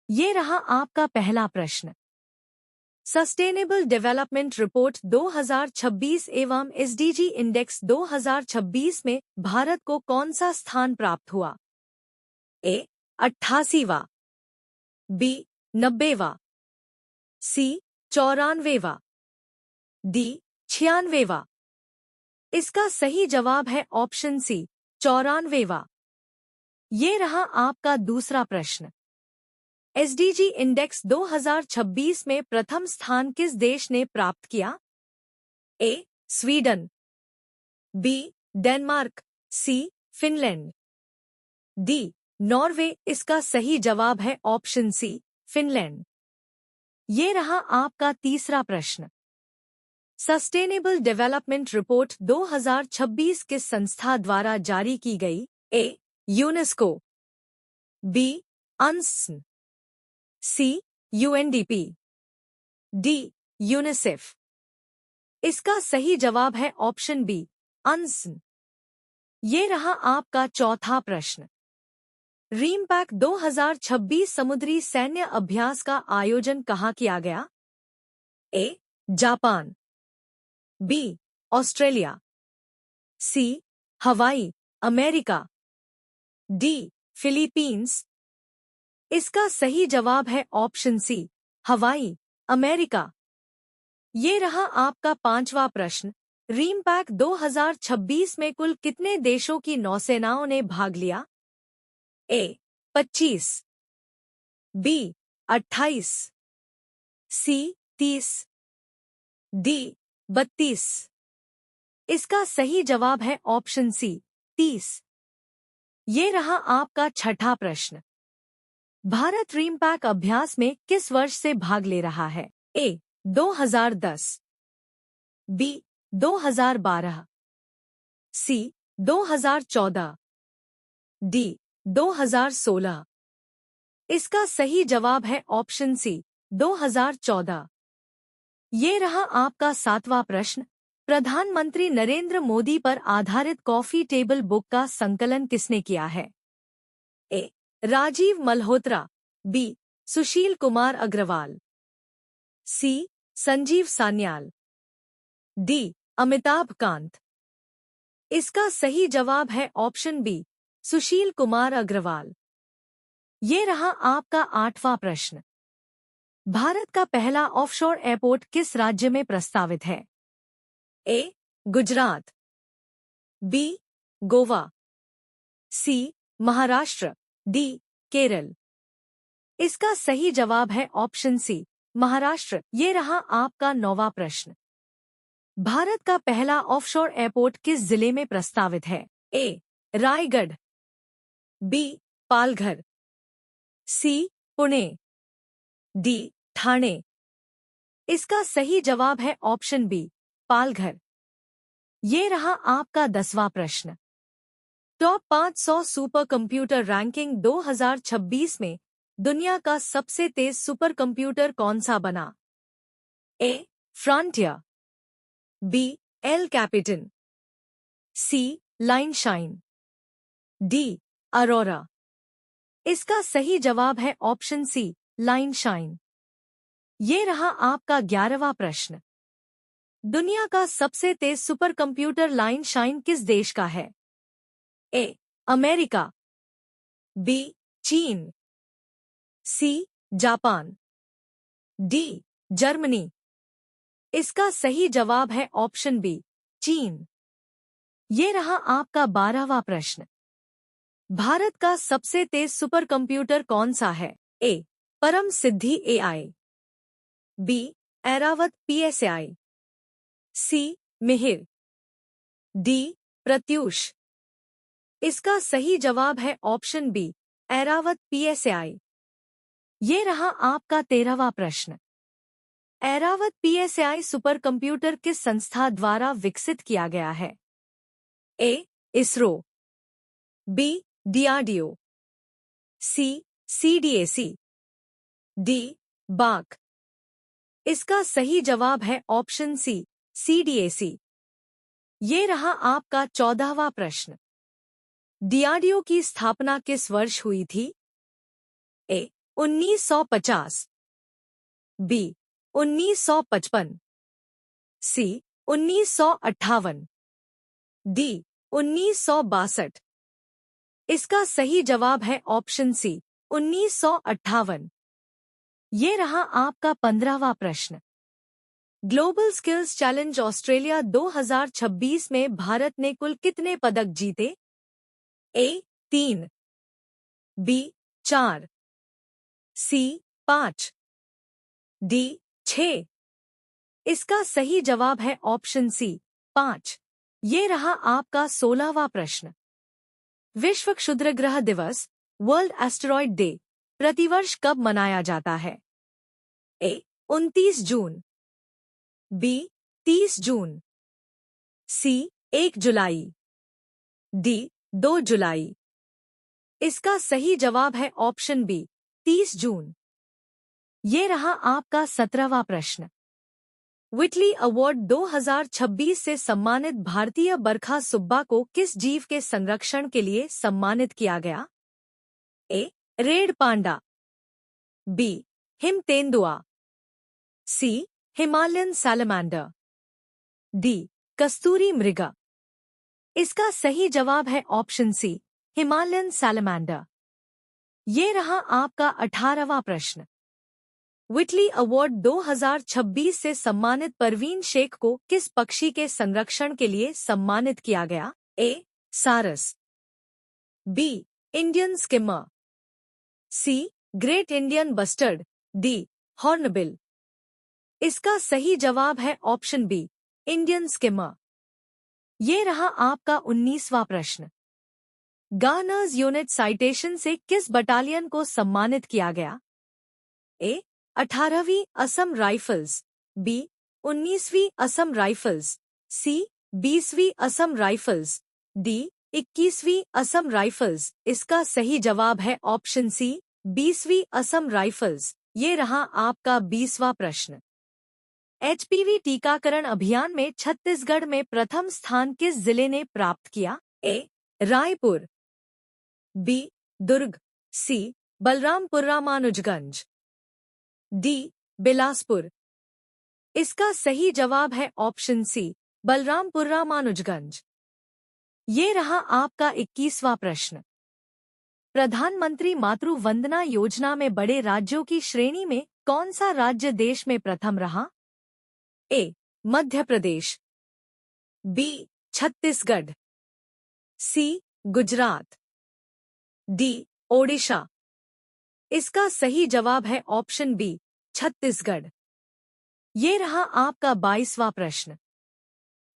ये रहा आपका पहला प्रश्न। सस्टेनेबल डेवलपमेंट रिपोर्ट 2026 एवं एसडीजी इंडेक्स 2026 में भारत को कौन सा स्थान प्राप्त हुआ? ए 88वां, बी 90वां, सी 94वां, डी 96वां। इसका सही जवाब है ऑप्शन सी 94वां। ये रहा आपका दूसरा प्रश्न। एसडीजी इंडेक्स 2026 में प्रथम स्थान किस देश ने प्राप्त किया? ए स्वीडन, बी डेनमार्क, सी फिनलैंड, डी नॉर्वे। इसका सही जवाब है ऑप्शन सी फिनलैंड। ये रहा आपका तीसरा प्रश्न। सस्टेनेबल डेवलपमेंट रिपोर्ट 2026 किस संस्था द्वारा जारी की गई? ए यूनेस्को, बी अनसन, सी यूएनडीपी, डी यूनिसेफ। इसका सही जवाब है ऑप्शन बी अनसन। ये रहा आपका चौथा प्रश्न। रीमपैक 2026 समुद्री सैन्य अभ्यास का आयोजन कहाँ किया गया? ए जापान, बी ऑस्ट्रेलिया, सी हवाई अमेरिका, डी फिलीपींस। इसका सही जवाब है ऑप्शन सी हवाई अमेरिका। ये रहा आपका पांचवा प्रश्न। रीमपैक 2026 में कुल कितने देशों की नौसेनाओं ने भाग लिया? ए 25, बी 28, सी 30, डी 32। इसका सही जवाब है ऑप्शन सी 30। ये रहा आपका छठा प्रश्न। भारत रीमपैक अभ्यास में किस वर्ष से भाग ले रहा है? ए 2010, बी 2012, सी 2014, डी 2016। इसका सही जवाब है ऑप्शन सी 2014। ये रहा आपका सातवां प्रश्न। प्रधानमंत्री नरेंद्र मोदी पर आधारित कॉफी टेबल बुक का संकलन किसने किया है? ए राजीव मल्होत्रा, बी सुशील कुमार अग्रवाल, सी संजीव सान्याल, डी अमिताभ कांत। इसका सही जवाब है ऑप्शन बी सुशील कुमार अग्रवाल। ये रहा आपका आठवां प्रश्न। भारत का पहला ऑफशोर एयरपोर्ट किस राज्य में प्रस्तावित है? ए गुजरात, बी गोवा, सी महाराष्ट्र, डी केरल। इसका सही जवाब है ऑप्शन सी महाराष्ट्र। ये रहा आपका नौवां प्रश्न। भारत का पहला ऑफशोर एयरपोर्ट किस जिले में प्रस्तावित है? ए रायगढ़, बी पालघर, सी पुणे, डी ठाणे। इसका सही जवाब है ऑप्शन बी पालघर। ये रहा आपका 10वां प्रश्न। टॉप 500 सुपर कंप्यूटर रैंकिंग 2026 में दुनिया का सबसे तेज सुपर कंप्यूटर कौन सा बना? ए फ्रंटियर, बी एल कैपिटन, सी लाइनशाइन, डी अरोरा। इसका सही जवाब है ऑप्शन सी लाइनशाइन। ये रहा आपका 11वां प्रश्न। दुनिया का सबसे तेज सुपर कंप्यूटर लाइनशाइन किस देश का है? ए अमेरिका, बी चीन, सी जापान, डी जर्मनी। इसका सही जवाब है ऑप्शन बी चीन। ये रहा आपका 12वां प्रश्न। भारत का सबसे तेज सुपर कंप्यूटर कौन सा है? ए परम सिद्धि एआई, बी ऐरावत पीएसएआई, सी मिहिर, डी प्रत्यूष। इसका सही जवाब है ऑप्शन बी ऐरावत पीएसएआई। ये रहा आपका 13वां प्रश्न। ऐरावत पीएसएआई सुपर कंप्यूटर किस संस्था द्वारा विकसित किया गया है? ए इसरो, बी डीआरडीओ, सी सीडीएसी, डी बाक। इसका सही जवाब है ऑप्शन सी सीडीएसी। ये रहा आपका 14वां प्रश्न। डीआरडीओ की स्थापना किस वर्ष हुई थी? ए 1950, बी 1955, सी 1958, डी 1962। इसका सही जवाब है ऑप्शन सी 1958। ये रहा आपका 15वां प्रश्न। ग्लोबल स्किल्स चैलेंज ऑस्ट्रेलिया 2026 में भारत ने कुल कितने पदक जीते? ए 3, बी 4, सी 5, डी 6। इसका सही जवाब है ऑप्शन सी 5। ये रहा आपका 16वां प्रश्न। विश्व क्षुद्रग्रह दिवस वर्ल्ड एस्टेरॉयड डे प्रतिवर्ष कब मनाया जाता है? ए 29 जून, बी 30 जून, सी 1 जुलाई, डी 2 जुलाई। इसका सही जवाब है ऑप्शन बी 30 जून। ये रहा आपका 17वां प्रश्न। व्हिटली अवार्ड 2026 से सम्मानित भारतीय बरखा सुब्बा को किस जीव के संरक्षण के लिए सम्मानित किया गया? ए रेड पांडा, बी हिम तेंदुआ, सी हिमालयन सैलमांडर, डी कस्तूरी मृगा। इसका सही जवाब है ऑप्शन सी हिमालयन सैलमांडर। ये रहा आपका 18वां प्रश्न। व्हिटली अवार्ड 2026 से सम्मानित परवीन शेख को किस पक्षी के संरक्षण के लिए सम्मानित किया गया? ए सारस, B Indian skimmer, C great Indian bustard, D hornbill. इसका सही जवाब है ऑप्शन बी इंडियन स्किमर। ये रहा आपका 19वां प्रश्न। गार्नर्स यूनिट साइटेशन से किस बटालियन को सम्मानित किया गया? ए 18वीं असम राइफल्स, बी 19वीं असम राइफल्स, सी 20वीं असम राइफल्स, डी 21वीं असम राइफल्स। इसका सही जवाब है ऑप्शन सी 20वीं असम राइफल्स। ये रहा आपका 20वां प्रश्न। एचपीवी टीकाकरण अभियान में छत्तीसगढ़ में प्रथम स्थान किस जिले ने प्राप्त किया? ए रायपुर, बी दुर्ग, सी बलरामपुर रामानुजगंज, डी बिलासपुर। इसका सही जवाब है ऑप्शन सी बलरामपुर रामानुजगंज। ये रहा आपका 21वां प्रश्न। प्रधानमंत्री मातृ वंदना योजना में बड़े राज्यों की श्रेणी में कौन सा राज्य देश में प्रथम रहा? ए मध्य प्रदेश, बी छत्तीसगढ़, सी गुजरात, डी ओडिशा। इसका सही जवाब है ऑप्शन बी छत्तीसगढ़। ये रहा आपका 22वां प्रश्न।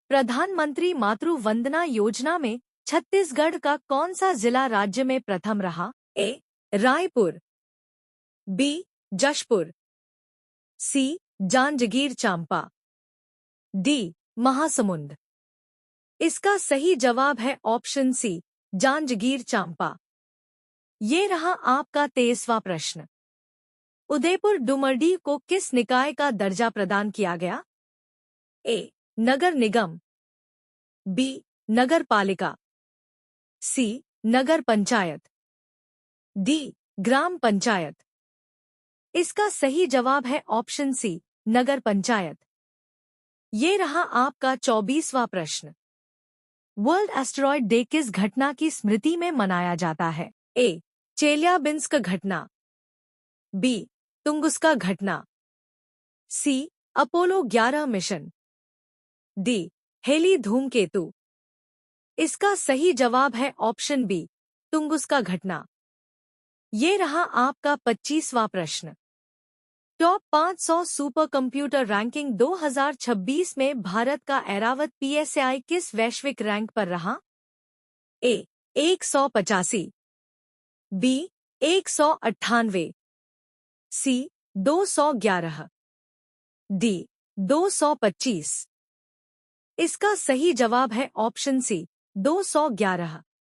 प्रधानमंत्री मातृ वंदना योजना में छत्तीसगढ़ का कौन सा जिला राज्य में प्रथम रहा? ए रायपुर, बी जशपुर, सी जांजगीर चांपा, डी महासमुंद। इसका सही जवाब है ऑप्शन सी जांजगीर चांपा। ये रहा आपका 23वां प्रश्न। उदयपुर डुमरडीह को किस निकाय का दर्जा प्रदान किया गया? ए नगर निगम, बी नगर पालिका, सी नगर पंचायत, डी ग्राम पंचायत। इसका सही जवाब है ऑप्शन सी नगर पंचायत। ये रहा आपका 24वां प्रश्न। वर्ल्ड एस्टेरॉयड डे किस घटना की स्मृति में मनाया जाता है? ए चेल्याबिंस्क घटना, बी तुंगुस्का घटना, सी अपोलो 11 मिशन, डी हेली धूमकेतु। इसका सही जवाब है ऑप्शन बी तुंगुस्का घटना। ये रहा आपका 25वां प्रश्न। टॉप 500 सुपर कंप्यूटर रैंकिंग 2026 में भारत का ऐरावत पीएसएआई किस वैश्विक रैंक पर रहा? ए 185, बी 198, सी 211, डी 225। इसका सही जवाब है ऑप्शन सी 211।